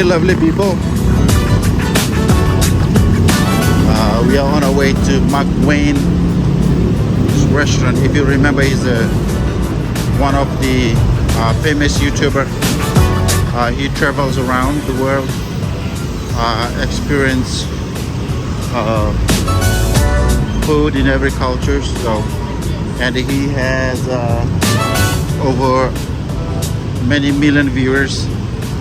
Hey, lovely people. We are on our way to Mark Wiens restaurant. If you remember, he's one of the famous YouTuber. He travels around the world, experience food in every culture. So, and he has over many million viewers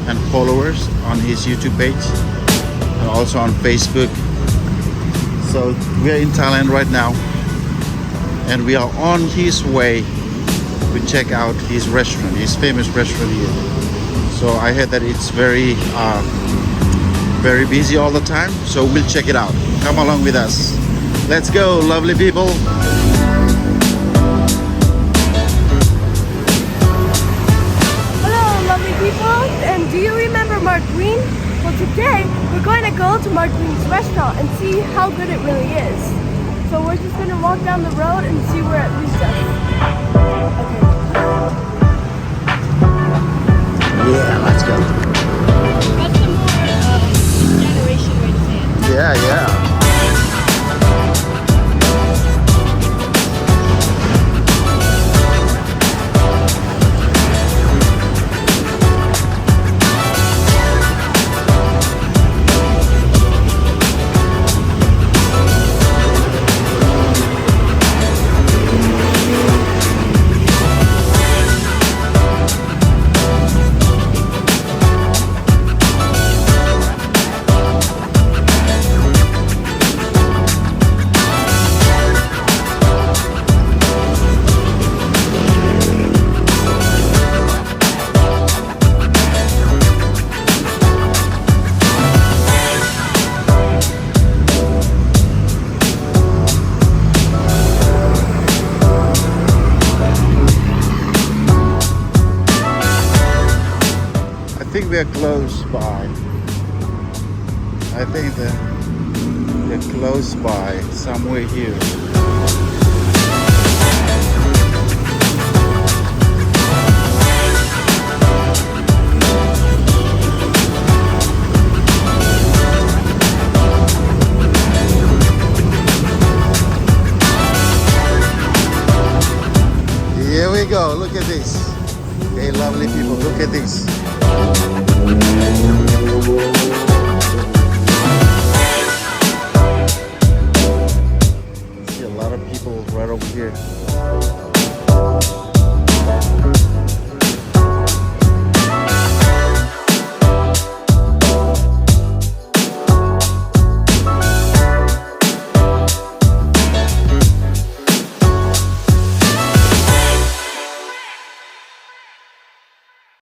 and followers on his YouTube page and also on Facebook. So we are in Thailand right now, and we are on his way to check out his restaurant, his famous restaurant here. So I heard that it's very busy all the time, so we'll check it out. Come along with us. Let's go, lovely people. Hello, lovely people. And do you remember Mark Wiens? Well, today we're going to go to Mark Wiens' restaurant and see how good it really is. So we're just going to walk down the road and see where it leads us. Okay. Yeah, let's go. That's the more generation way to say it. Yeah. I think we're close by. I think that we're close by, somewhere here. Here we go, look at this. Okay, lovely people, look at this.